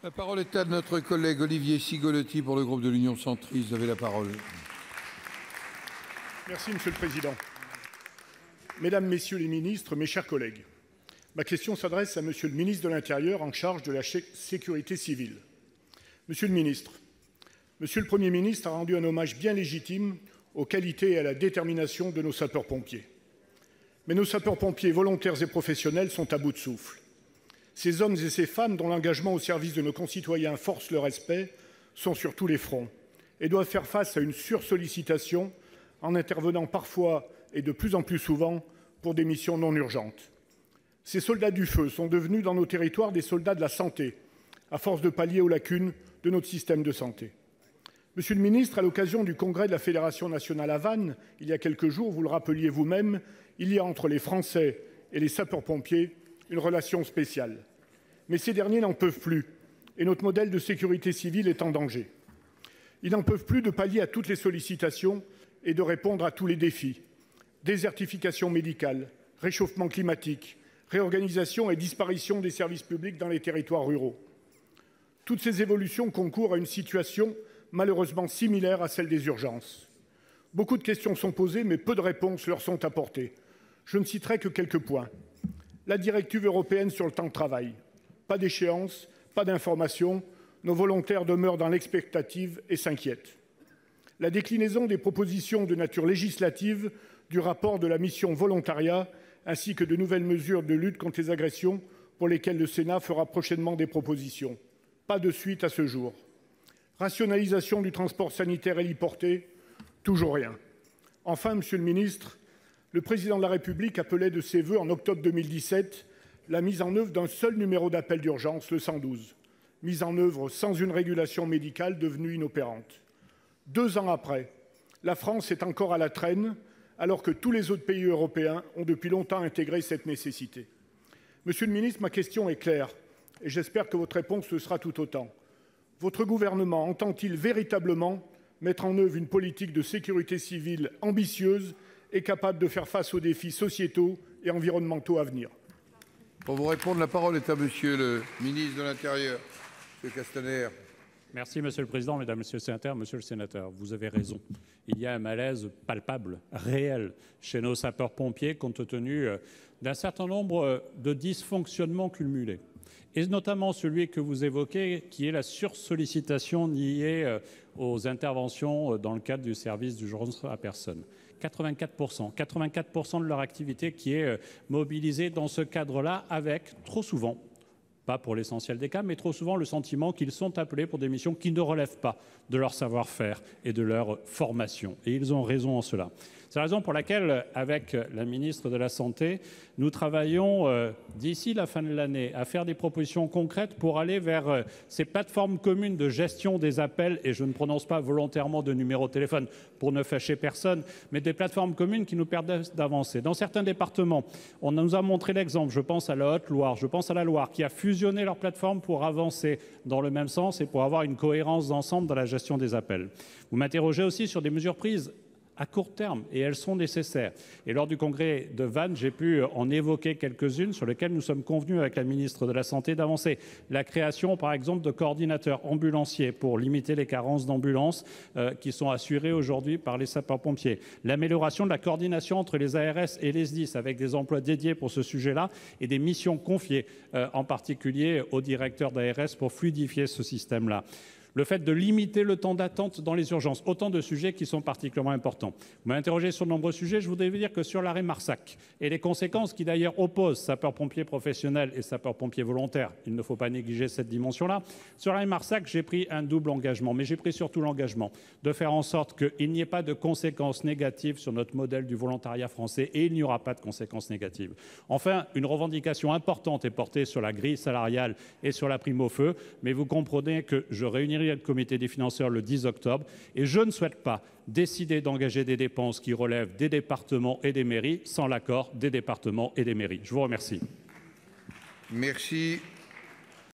La parole est à notre collègue Olivier Cigolotti pour le groupe de l'Union centriste. Vous avez la parole. Merci, Monsieur le Président. Mesdames, Messieurs les ministres, mes chers collègues, ma question s'adresse à Monsieur le ministre de l'Intérieur en charge de la sécurité civile. Monsieur le ministre, Monsieur le Premier ministre a rendu un hommage bien légitime aux qualités et à la détermination de nos sapeurs-pompiers. Mais nos sapeurs-pompiers volontaires et professionnels sont à bout de souffle. Ces hommes et ces femmes dont l'engagement au service de nos concitoyens force le respect sont sur tous les fronts et doivent faire face à une sursollicitation en intervenant parfois et de plus en plus souvent pour des missions non urgentes. Ces soldats du feu sont devenus dans nos territoires des soldats de la santé, à force de pallier aux lacunes de notre système de santé. Monsieur le ministre, à l'occasion du congrès de la Fédération nationale à Vannes, il y a quelques jours, vous le rappeliez vous-même, il y a entre les Français et les sapeurs-pompiers une relation spéciale. Mais ces derniers n'en peuvent plus, et notre modèle de sécurité civile est en danger. Ils n'en peuvent plus de pallier à toutes les sollicitations et de répondre à tous les défis. Désertification médicale, réchauffement climatique, réorganisation et disparition des services publics dans les territoires ruraux. Toutes ces évolutions concourent à une situation malheureusement similaire à celle des urgences. Beaucoup de questions sont posées, mais peu de réponses leur sont apportées. Je ne citerai que quelques points. La directive européenne sur le temps de travail. Pas d'échéance, pas d'information. Nos volontaires demeurent dans l'expectative et s'inquiètent. La déclinaison des propositions de nature législative du rapport de la mission volontariat, ainsi que de nouvelles mesures de lutte contre les agressions pour lesquelles le Sénat fera prochainement des propositions. Pas de suite à ce jour. Rationalisation du transport sanitaire héliporté, toujours rien. Enfin, Monsieur le ministre, le Président de la République appelait de ses vœux en octobre 2017 la mise en œuvre d'un seul numéro d'appel d'urgence, le 112, mise en œuvre sans une régulation médicale devenue inopérante. 2 ans après, la France est encore à la traîne, alors que tous les autres pays européens ont depuis longtemps intégré cette nécessité. Monsieur le ministre, ma question est claire, et j'espère que votre réponse le sera tout autant. Votre gouvernement entend-il véritablement mettre en œuvre une politique de sécurité civile ambitieuse et capable de faire face aux défis sociétaux et environnementaux à venir? Pour vous répondre, la parole est à Monsieur le ministre de l'Intérieur, Monsieur Castaner. Merci, Monsieur le Président, Mesdames, Messieurs les sénateurs. Monsieur le sénateur, vous avez raison. Il y a un malaise palpable, réel, chez nos sapeurs-pompiers, compte tenu d'un certain nombre de dysfonctionnements cumulés. Et notamment celui que vous évoquez, qui est la sursollicitation liée aux interventions dans le cadre du service d'urgence à personne. 84% de leur activité qui est mobilisée dans ce cadre-là, avec trop souvent, pas pour l'essentiel des cas, mais trop souvent le sentiment qu'ils sont appelés pour des missions qui ne relèvent pas de leur savoir-faire et de leur formation. Et ils ont raison en cela. C'est la raison pour laquelle, avec la ministre de la Santé, nous travaillons d'ici la fin de l'année à faire des propositions concrètes pour aller vers ces plateformes communes de gestion des appels, et je ne prononce pas volontairement de numéro de téléphone pour ne fâcher personne, mais des plateformes communes qui nous permettent d'avancer. Dans certains départements, on nous a montré l'exemple, je pense à la Haute-Loire, je pense à la Loire, qui a fusionné leurs plateformes pour avancer dans le même sens et pour avoir une cohérence d'ensemble dans la gestion des appels. Vous m'interrogez aussi sur des mesures prises à court terme, et elles sont nécessaires. Et lors du congrès de Vannes, j'ai pu en évoquer quelques-unes sur lesquelles nous sommes convenus avec la ministre de la Santé d'avancer. La création, par exemple, de coordinateurs ambulanciers pour limiter les carences d'ambulances qui sont assurées aujourd'hui par les sapeurs-pompiers. L'amélioration de la coordination entre les ARS et les SDIS avec des emplois dédiés pour ce sujet-là et des missions confiées en particulier aux directeurs d'ARS pour fluidifier ce système-là. Le fait de limiter le temps d'attente dans les urgences, autant de sujets qui sont particulièrement importants. Vous m'avez interrogé sur de nombreux sujets, je voudrais vous dire que sur l'arrêt Marsac et les conséquences qui d'ailleurs opposent sapeurs-pompiers professionnels et sapeurs-pompiers volontaires, il ne faut pas négliger cette dimension-là. Sur l'arrêt Marsac, j'ai pris un double engagement, mais j'ai pris surtout l'engagement de faire en sorte qu'il n'y ait pas de conséquences négatives sur notre modèle du volontariat français, et il n'y aura pas de conséquences négatives. Enfin, une revendication importante est portée sur la grille salariale et sur la prime au feu, mais vous comprenez que je réunirai le comité des financeurs le 10 octobre et je ne souhaite pas décider d'engager des dépenses qui relèvent des départements et des mairies sans l'accord des départements et des mairies. Je vous remercie. Merci.